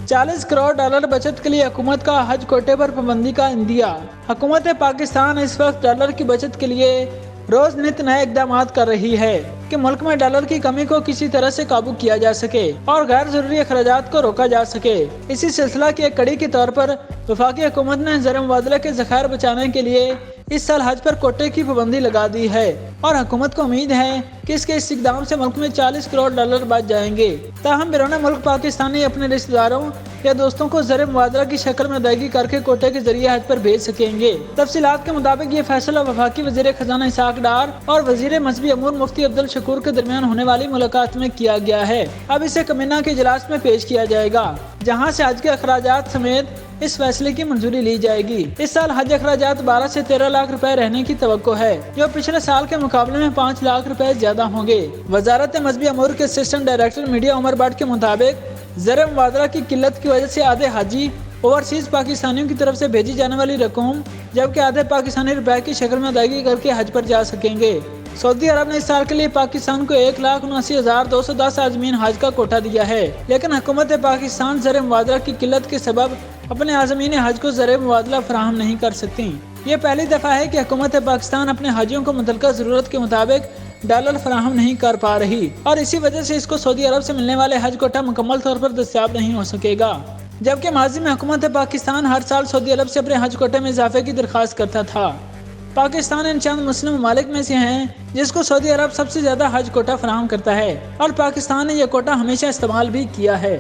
40 crore dollar बचत के लिए हुकूमत का हज कोटे पर पाबंदी का इंदिया। हुकूमत पाकिस्तान इस वक्त डॉलर की बचत के लिए रोज नित नए इकदाम कर रही है कि मुल्क में डॉलर की कमी को किसी तरह से काबू किया जा सके और गैर जरूरी अखराजात को रोका जा सके। इसी सिलसिला की एक कड़ी के तौर पर वफाकी हुकूमत ने ज़र मुबादला के ज़खायर बचाने के लिए इस साल हज पर कोटे की पाबंदी लगा दी है और हुकूमत को उम्मीद है कि इसके इस इकदाम से मुल्क में 40 करोड़ डॉलर बच जाएंगे, ताहम बैरून मुल्क पाकिस्तानी अपने रिश्तेदारों या दोस्तों को ज़र मुबादला की शक्ल में अदायगी करके कोटे के जरिए हज पर भेज सकेंगे। तफसीलात के मुताबिक ये फैसला वफाकी वज़ीर खजाना इसहाक डार और वज़ीर मजहबी अमूर मुफ्ती अब्दुल शकूर के दरमियान होने वाली मुलाकात में किया गया है। अब इसे कमीना के इजलास में पेश किया जाएगा, जहाँ से हज के अखराजात समेत इस फैसले की मंजूरी ली जाएगी। इस साल हज अखराजात 12 से 13 लाख रुपए रहने की तवक्को है, जो पिछले साल के मुकाबले में 5 लाख रुपए ज्यादा होंगे। वजारत मजहबी अमूर के assistant director media Umar Bhat के मुताबिक ज़र मुबादला की किल्लत की वजह से आधे हाजी ओवरसीज पाकिस्तानियों की तरफ से भेजी जाने वाली रकम, जबकि आधे पाकिस्तानी रुपए की शक्ल में अदायगी करके हज पर जा सकेंगे। सऊदी अरब ने इस साल के लिए पाकिस्तान को 1,79,210 आज़मीन हज का कोटा दिया है, लेकिन हुकूमत पाकिस्तान ज़र मुबादला की किल्लत के सबब अपने आज़मीन हज को ज़र मुबादला फराहम नहीं कर सकती। ये पहली दफ़ा है कि हुकूमत पाकिस्तान अपने हाजियों को मुतल्लिका ज़रूरत के मुताबिक डॉलर फराहम नहीं कर पा रही और इसी वजह से इसको सऊदी अरब से मिलने वाले हज कोटा मुकम्मल तौर पर दस्तयाब नहीं हो सकेगा। जबकि माजी में हुकूमत पाकिस्तान हर साल सऊदी अरब से अपने हज कोटे में इजाफे की दरख्वास्त करता था। पाकिस्तान इन चंद मुस्लिम ममालिक में से हैं जिसको सऊदी अरब सबसे ज्यादा हज कोटा फराहम करता है और पाकिस्तान ने यह कोटा हमेशा इस्तेमाल भी किया है।